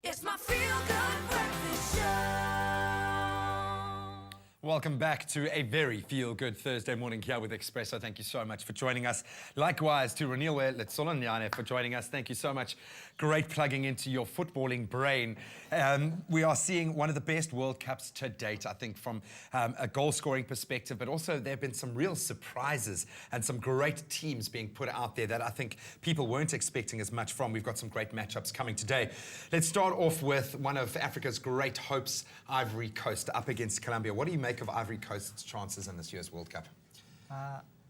It's my feel-good breakfast show. Welcome back to a very feel-good Thursday morning here with Expresso. Thank you so much for joining us. Likewise to Reneilwe Letsholonyane for joining us. Thank you so much. Great plugging into your footballing brain. We are seeing one of the best World Cups to date, I think, from a goal-scoring perspective, but also there have been some real surprises and some great teams being put out there that I think people weren't expecting as much from. We've got some great matchups coming today. Let's start off with one of Africa's great hopes, Ivory Coast, up against Colombia. What do you make of Ivory Coast's chances in this year's World Cup?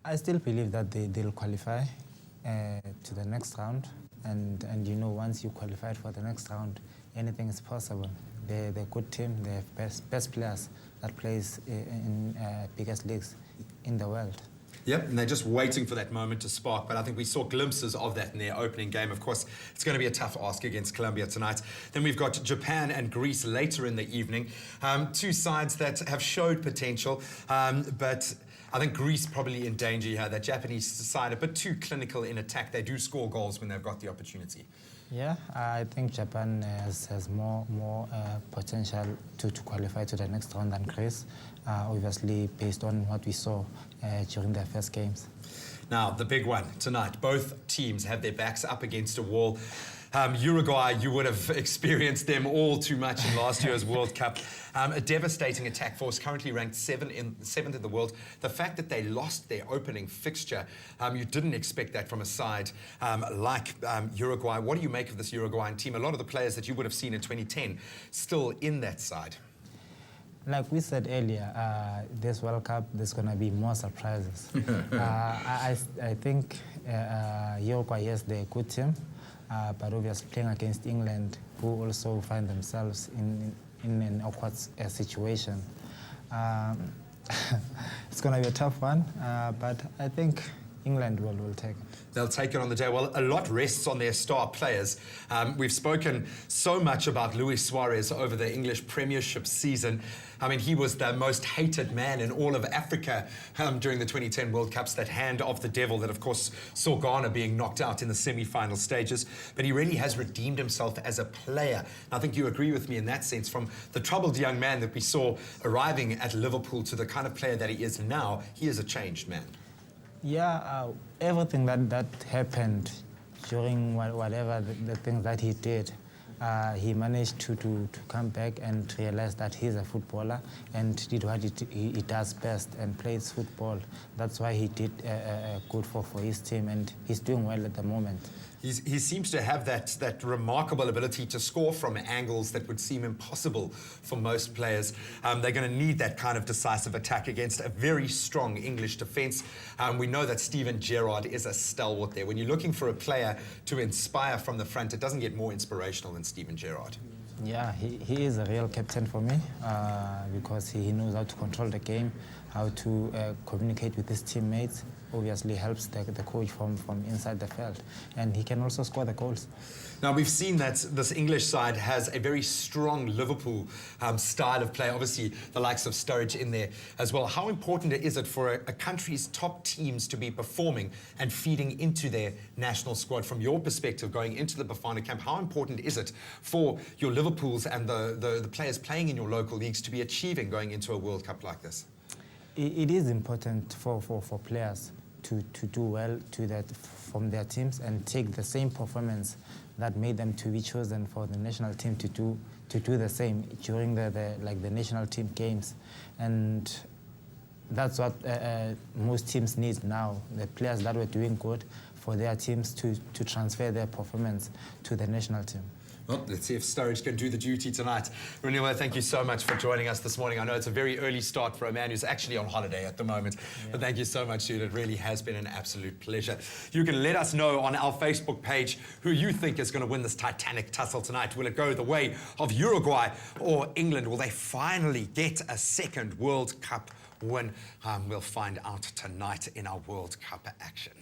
I still believe that they'll qualify to the next round, and you know, once you qualified for the next round, anything is possible. They're a good team. They have best players that plays in biggest leagues in the world. Yep, and they're just waiting for that moment to spark. But I think we saw glimpses of that in their opening game. Of course, it's going to be a tough ask against Colombia tonight. Then we've got Japan and Greece later in the evening. Two sides that have showed potential, but I think Greece probably in danger here. That Japanese side a bit too clinical in attack. They do score goals when they've got the opportunity. Yeah, I think Japan has more potential to qualify to the next round than Greece, obviously based on what we saw during their first games. Now, the big one tonight. Both teams have their backs up against a wall. Uruguay, you would have experienced them all too much in last year's World Cup. A devastating attack force, currently ranked seventh in the world. The fact that they lost their opening fixture, you didn't expect that from a side like Uruguay. What do you make of this Uruguayan team? A lot of the players that you would have seen in 2010 still in that side. Like we said earlier, this World Cup, there's going to be more surprises. I think Uruguay, yes, they're a good team, but obviously playing against England, who also find themselves in an awkward situation. It's going to be a tough one, but I think England will take it. They'll take it on the day. Well, a lot rests on their star players. We've spoken so much about Luis Suarez over the English Premiership season. I mean, he was the most hated man in all of Africa during the 2010 World Cups, that hand of the devil that, of course, saw Ghana being knocked out in the semi-final stages. But he really has redeemed himself as a player. And I think you agree with me in that sense. From the troubled young man that we saw arriving at Liverpool to the kind of player that he is now, he is a changed man. Yeah, everything that happened during whatever the things that he did, he managed to come back and realize that he's a footballer and did what he does best and plays football. That's why he did good for his team, and he's doing well at the moment. He seems to have that remarkable ability to score from angles that would seem impossible for most players. They're going to need that kind of decisive attack against a very strong English defence. We know that Gerrard is a stalwart there. When you're looking for a player to inspire from the front, it doesn't get more inspirational than Gerrard. Yeah, he is a real captain for me because he knows how to control the game, how to communicate with his teammates. Obviously helps the coach from inside the field, and he can also score the goals. Now, we've seen that this English side has a very strong Liverpool style of play. Obviously, the likes of Sturridge in there as well. How important is it for a country's top teams to be performing and feeding into their national squad? From your perspective, going into the Bafana camp, how important is it for your Liverpools and the players playing in your local leagues to be achieving going into a World Cup like this? It is important for players to do well from their teams and take the same performance that made them to be chosen for the national team to do the same during the national team games. And that's what most teams need now. The players that were doing good for their teams to transfer their performance to the national team. Well, let's see if Sturridge can do the duty tonight. Reneilwe, thank you so much for joining us this morning. I know it's a very early start for a man who's actually on holiday at the moment. Yeah. But thank you so much, dude. It really has been an absolute pleasure. You can let us know on our Facebook page who you think is going to win this titanic tussle tonight. Will it go the way of Uruguay or England? Will they finally get a second World Cup win? We'll find out tonight in our World Cup action.